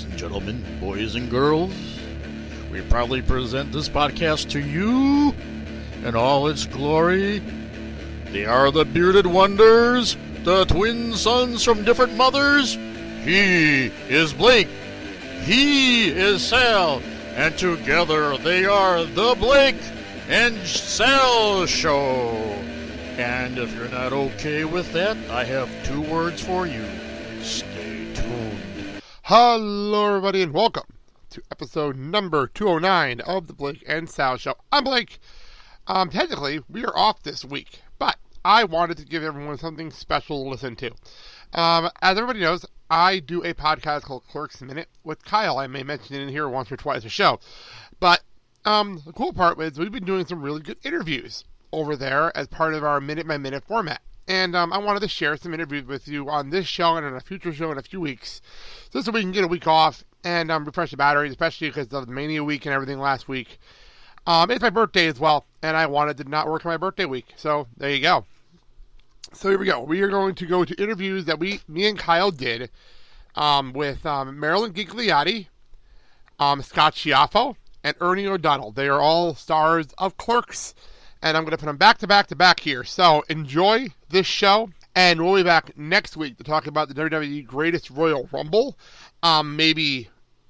Ladies and gentlemen, boys and girls, we proudly present this podcast to you in all its glory. They are the bearded wonders, the twin sons from different mothers. He is Blake, he is Sal, and together they are the Blake and Sal Show. And if you're not okay with that, I have 2 words for you. Stay tuned. Hello, everybody, and welcome to episode number 209 of the Blake and Sal Show. I'm Blake. Technically, we are off this week, but I wanted to give everyone something special to listen to. As everybody knows, I do a podcast called Clerks Minute with Kyle. I may mention it in here once or twice a show. But the cool part is we've been doing some really good interviews over there as part of our minute-by-minute format. And I wanted to share some interviews with you on this show and on a future show in a few weeks, just so we can get a week off and refresh the batteries, especially because of the Mania week and everything last week. It's my birthday as well, and I wanted to not work on my birthday week. So there you go. So here we go. We are going to go to interviews that me and Kyle did with Marilyn Ghigliotti, Scott Schiaffo, and Ernie O'Donnell. They are all stars of Clerks, and I'm going to put them back to back to back here. So enjoy this show, and we'll be back next week to talk about the WWE Greatest Royal Rumble, maybe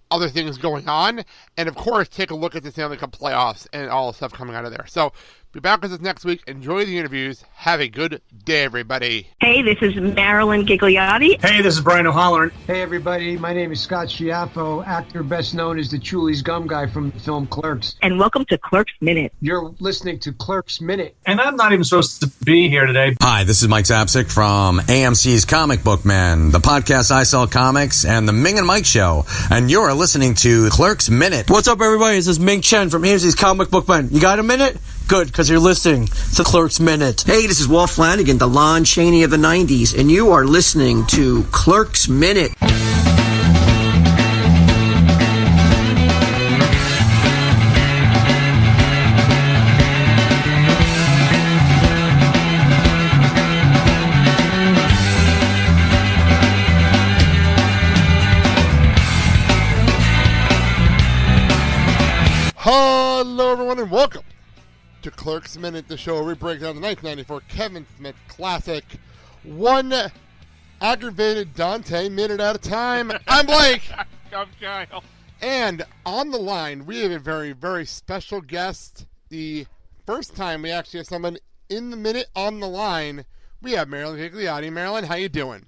other things going on, and of course take a look at the Stanley Cup playoffs and all the stuff coming out of there. So be back with us next week. Enjoy the interviews. Have a good day, everybody. Hey, this is Marilyn Ghigliotti. Hey, this is Brian O'Halloran. Hey, everybody. My name is Scott Schiaffo, actor best known as the Chulies Gum Guy from the film Clerks. And welcome to Clerks Minute. You're listening to Clerks Minute. And I'm not even supposed to be here today. Hi, this is Mike Zapsik from AMC's Comic Book Man, the podcast I Sell Comics, and the Ming and Mike Show. And you're listening to Clerks Minute. What's up, everybody? This is Ming Chen from AMC's Comic Book Man. You got a minute? Good, because you're listening to Clerks Minute. Hey, this is Walt Flanagan, the Lon Chaney of the 90s, and you are listening to Clerks Minute. Hello, everyone, and welcome to Clerks Minute, the show where we break down the 1994 Kevin Smith classic, one aggravated Dante minute at a time. I'm Blake. I'm Kyle. And on the line, we have a very, very special guest. The first time we actually have someone in the minute on the line, we have Marilyn Ghigliotti. Marilyn, how you doing?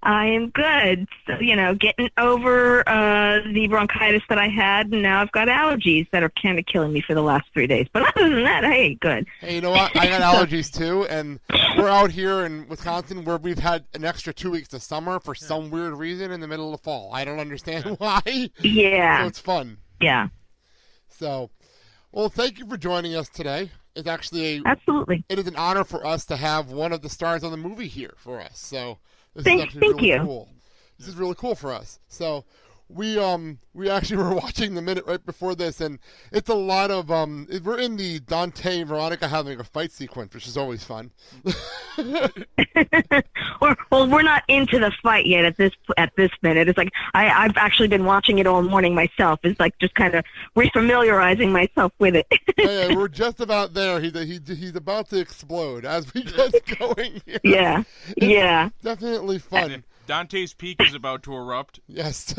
I am good. So, getting over the bronchitis that I had, and now I've got allergies that are kind of killing me for the last 3 days. But other than that, hey, good. Hey, you know what? I got allergies too, and we're out here in Wisconsin where we've had an extra 2 weeks of summer for some weird reason in the middle of fall. I don't understand why. Yeah. So it's fun. Yeah. So, well, thank you for joining us today. It's actually Absolutely. It is an honor for us to have one of the stars on the movie here for us. So this Thank is actually really you. cool. This is really cool for us. So we actually were watching the minute right before this, and it's a lot of we're in the Dante and Veronica having a fight sequence, which is always fun. Well, we're not into the fight yet at this minute. It's like I've actually been watching it all morning myself. It's like just kind of refamiliarizing myself with it. Yeah, we're just about there. He's about to explode as we get going here. Yeah, yeah. Definitely fun. Dante's Peak is about to erupt. Yes,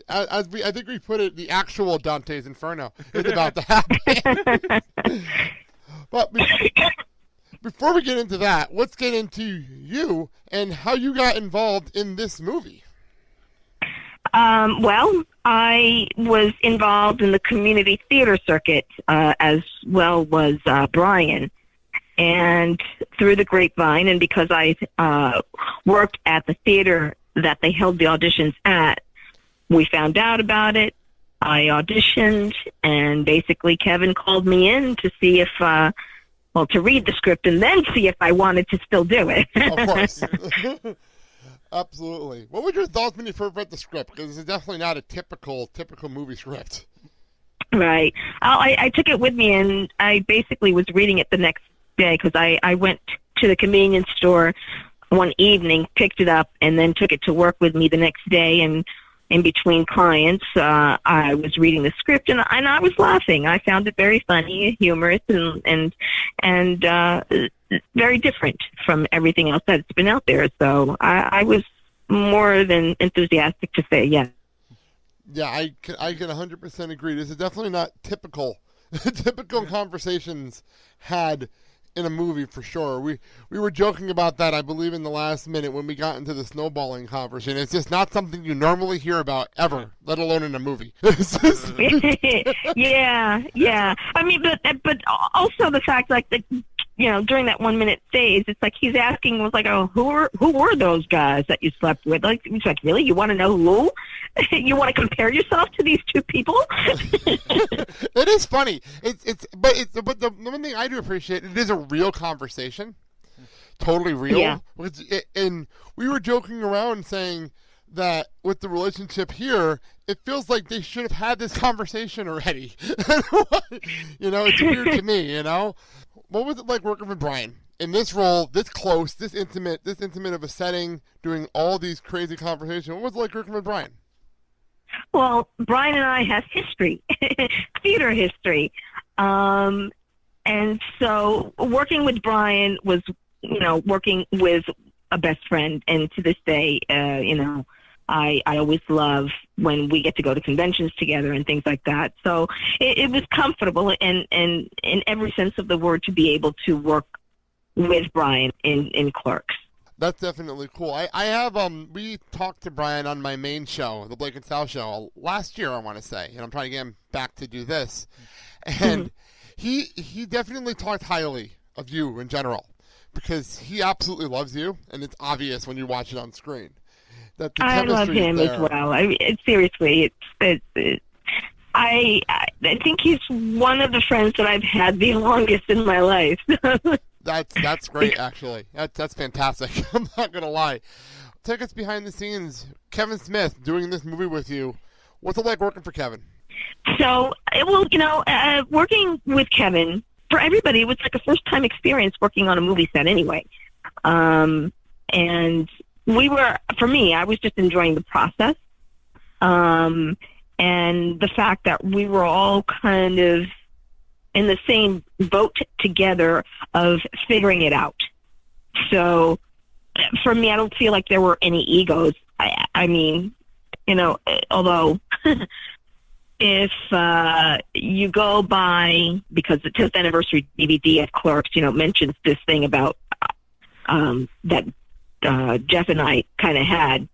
I think we put it, the actual Dante's Inferno is about to happen. But before we get into that, let's get into you and how you got involved in this movie. Well, I was involved in the community theater circuit, as well was Brian. And through the grapevine, and because I worked at the theater that they held the auditions at, we found out about it. I auditioned, and basically Kevin called me in to see if, to read the script and then see if I wanted to still do it. Of course. Absolutely. What were your thoughts when you first read the script? Because it's definitely not a typical movie script. Right. I took it with me, and I basically was reading it the next day because I went to the convenience store one evening, picked it up, and then took it to work with me the next day and in between clients, I was reading the script and I was laughing. I found it very funny, humorous, and very different from everything else that's been out there. So I was more than enthusiastic to say yes. Yeah, I can 100% agree. This is definitely not typical conversations had in a movie for sure. We were joking about that, I believe, in the last minute when we got into the snowballing conversation. It's just not something you normally hear about ever, let alone in a movie. yeah. I mean, but also the fact, like, during that 1 minute phase, it's like he's asking, was like, oh, who were those guys that you slept with? Like, he's like, really? You want to know who? You want to compare yourself to these two people? It is funny. But the one thing I do appreciate, it is a real conversation, totally real. Yeah. And we were joking around saying that with the relationship here, it feels like they should have had this conversation already. It's weird to me. What was it like working with Brian in this role, this close, this intimate of a setting, doing all these crazy conversations? What was it like working with Brian? Well, Brian and I have history, theater history. And so working with Brian was, working with a best friend. And to this day, I always love when we get to go to conventions together and things like that. So it was comfortable and in every sense of the word to be able to work with Brian in Clerks. That's definitely cool. I have we talked to Brian on my main show, the Blake and Sal show, last year, I want to say, and I'm trying to get him back to do this. And he definitely talked highly of you in general because he absolutely loves you, and it's obvious when you watch it on screen. I love him as well. Seriously, I think he's one of the friends that I've had the longest in my life. That's great, actually. That's fantastic. I'm not gonna lie. Take us behind the scenes. Kevin Smith doing this movie with you. What's it like working for Kevin? So, working with Kevin for everybody, it was like a first-time experience working on a movie set, anyway. And for me, I was just enjoying the process. And the fact that we were all kind of in the same boat together of figuring it out. So for me, I don't feel like there were any egos. I mean, although if you go by, because the 10th anniversary DVD of Clerks, mentions this thing about that Jeff and I kind of had,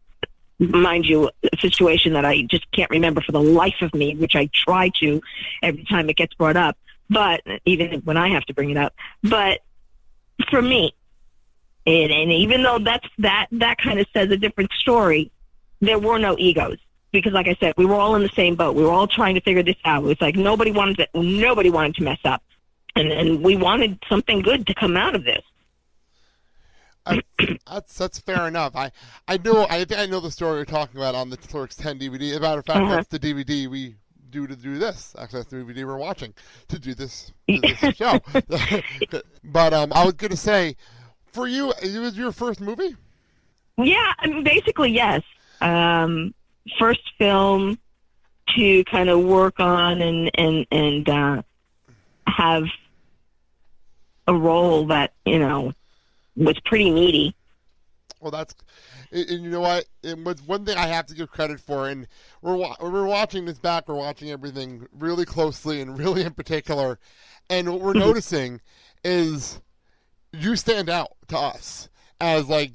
mind you, a situation that I just can't remember for the life of me, which I try to every time it gets brought up, but even when I have to bring it up. But for me, and even though that kind of says a different story, there were no egos. Because like I said, we were all in the same boat. We were all trying to figure this out. It was like nobody wanted to mess up. And we wanted something good to come out of this. That's fair enough. I think I know the story you're talking about on the Clerks 10 DVD. As a matter of fact, that's the DVD we do to do this. Actually, that's the DVD we're watching to do this show. But I was going to say, for you, it was your first movie? Yeah, I mean, basically, yes. First film to kind of work on and have a role that, was pretty meaty. Well, and you know what? It was one thing I have to give credit for, and we're watching this back. We're watching everything really closely and really in particular, and what we're noticing is you stand out to us as like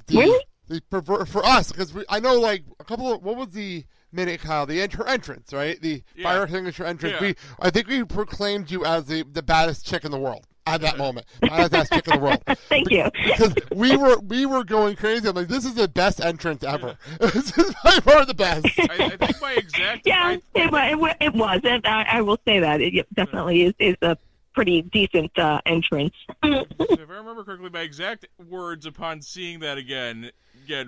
for us, because I know like a couple of, what was the minute, Kyle? Her entrance, right? The fire extinguisher entrance. Yeah. I think we proclaimed you as the baddest chick in the world. At that moment, baddest chick in the world. Thank you. Because we were going crazy. I'm like, this is the best entrance ever. This is by far the best. I think my exact... It was. And I will say that. It definitely is a pretty decent entrance. If I remember correctly, my exact words upon seeing that again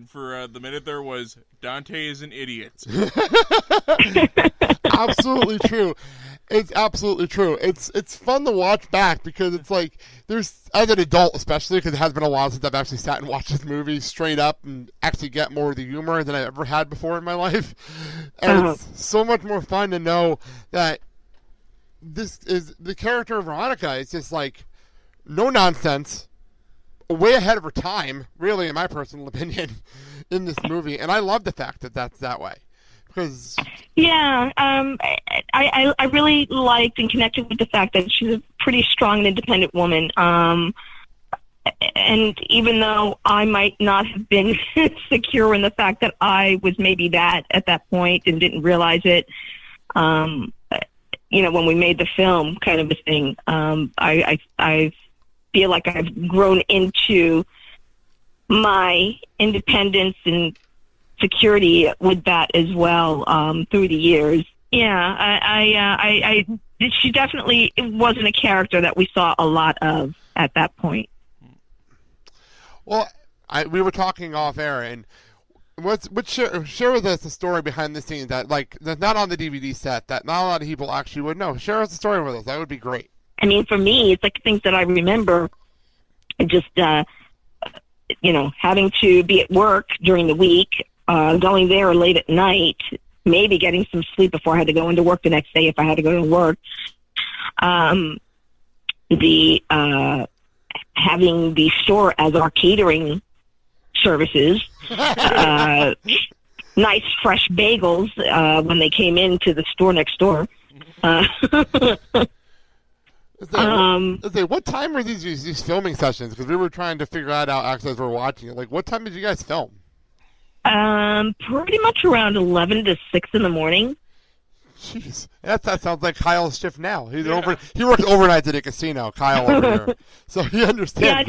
for the minute there was, Dante is an idiot. Absolutely true. It's absolutely true. It's fun to watch back because it's like there's, as an adult especially, because it has been a while since I've actually sat and watched this movie straight up and actually get more of the humor than I ever had before in my life. And it's so much more fun to know that this is the character of Veronica is just like no nonsense, way ahead of her time, really, in my personal opinion, in this movie. And I love the fact that that's that way. Because I really liked and connected with the fact that she's a pretty strong and independent woman. And even though I might not have been secure in the fact that I was maybe that at that point and didn't realize it, when we made the film kind of a thing, I feel like I've grown into my independence and security with that as well through the years. She definitely wasn't a character that we saw a lot of at that point. Well, we were talking off air, and share with us the story behind the scenes that's not on the DVD set that not a lot of people actually would know. Share us the story with us. That would be great. I mean, for me, it's like things that I remember. Just having to be at work during the week. Going there late at night, maybe getting some sleep before I had to go into work the next day if I had to go to work. Having the store as our catering services, nice fresh bagels when they came into the store next door. What time were these filming sessions? Because we were trying to figure that out actually as we were watching it. Like, what time did you guys film? Pretty much around 11 to 6 in the morning. Jeez, that sounds like Kyle's shift now. He works overnight at a casino, Kyle over here, so he understands. Yeah, I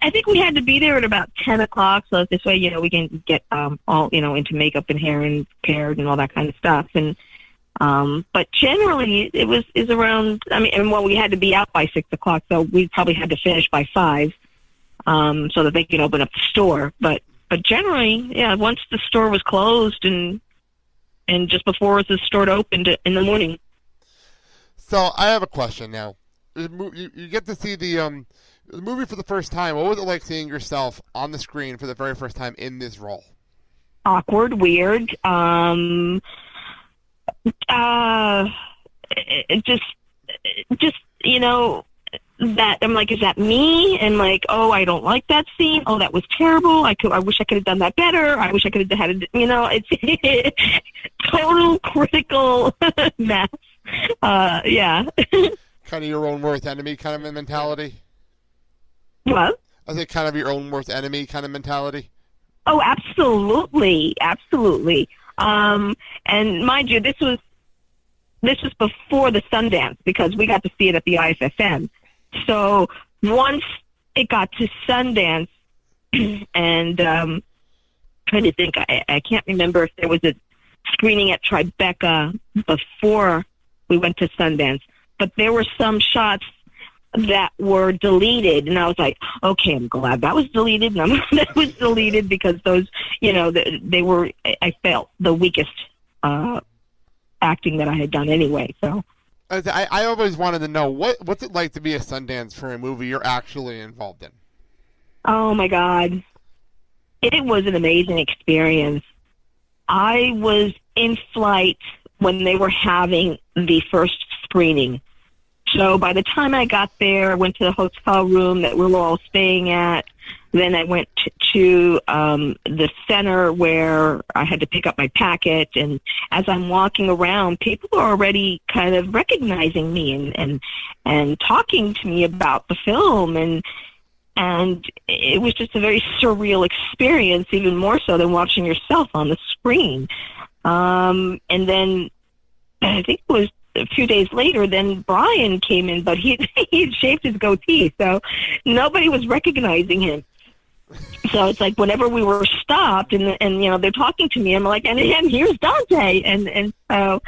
think we had to be there at about 10 o'clock, so this way we can get all into makeup and hair and paired and all that kind of stuff. And but generally it was around. We had to be out by 6 o'clock, so we probably had to finish by 5, so that they could open up the store. But generally, once the store was closed and just before the store opened in the morning. So I have a question now. You get to see the movie for the first time. What was it like seeing yourself on the screen for the very first time in this role? Awkward, weird. That I'm like, is that me? And like, oh, I don't like that scene. Oh, that was terrible. I wish I could have done that better. I wish I could have had it's total critical mess. Yeah. Kind of your own worst enemy kind of a mentality? What? I think kind of your own worst enemy kind of mentality? Oh, absolutely. Absolutely. And mind you, this was before the Sundance because we got to see it at the IFFM. So once it got to Sundance, and trying to think, I can't remember if there was a screening at Tribeca before we went to Sundance, but there were some shots that were deleted, and I was like, okay, I'm glad that was deleted, and that was deleted because those, they were, I felt, the weakest acting that I had done anyway, so. I always wanted to know, what's it like to be a Sundance for a movie you're actually involved in? Oh, my God. It was an amazing experience. I was in flight when they were having the first screening. So by the time I got there, I went to the hotel room that we were all staying at. Then I went to the center where I had to pick up my packet. And as I'm walking around, people are already kind of recognizing me and talking to me about the film. And it was just a very surreal experience, even more so than watching yourself on the screen. And then I think it was a few days later, then Brian came in, but he had shaved his goatee, so nobody was recognizing him. So it's like whenever we were stopped and they're talking to me, I'm like, and here's Dante, and so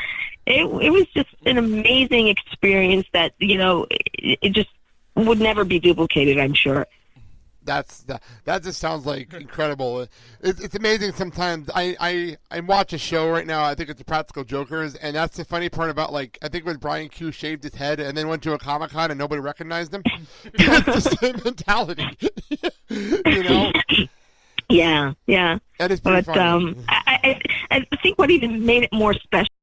it was just an amazing experience that it just would never be duplicated, I'm sure. That just sounds like incredible. It's amazing sometimes. I watch a show right now. I think it's the Practical Jokers, and that's the funny part about, like, I think when Brian Q shaved his head and then went to a Comic-Con and nobody recognized him. It's the same mentality. You know? Yeah. That is pretty funny. I think what even made it more special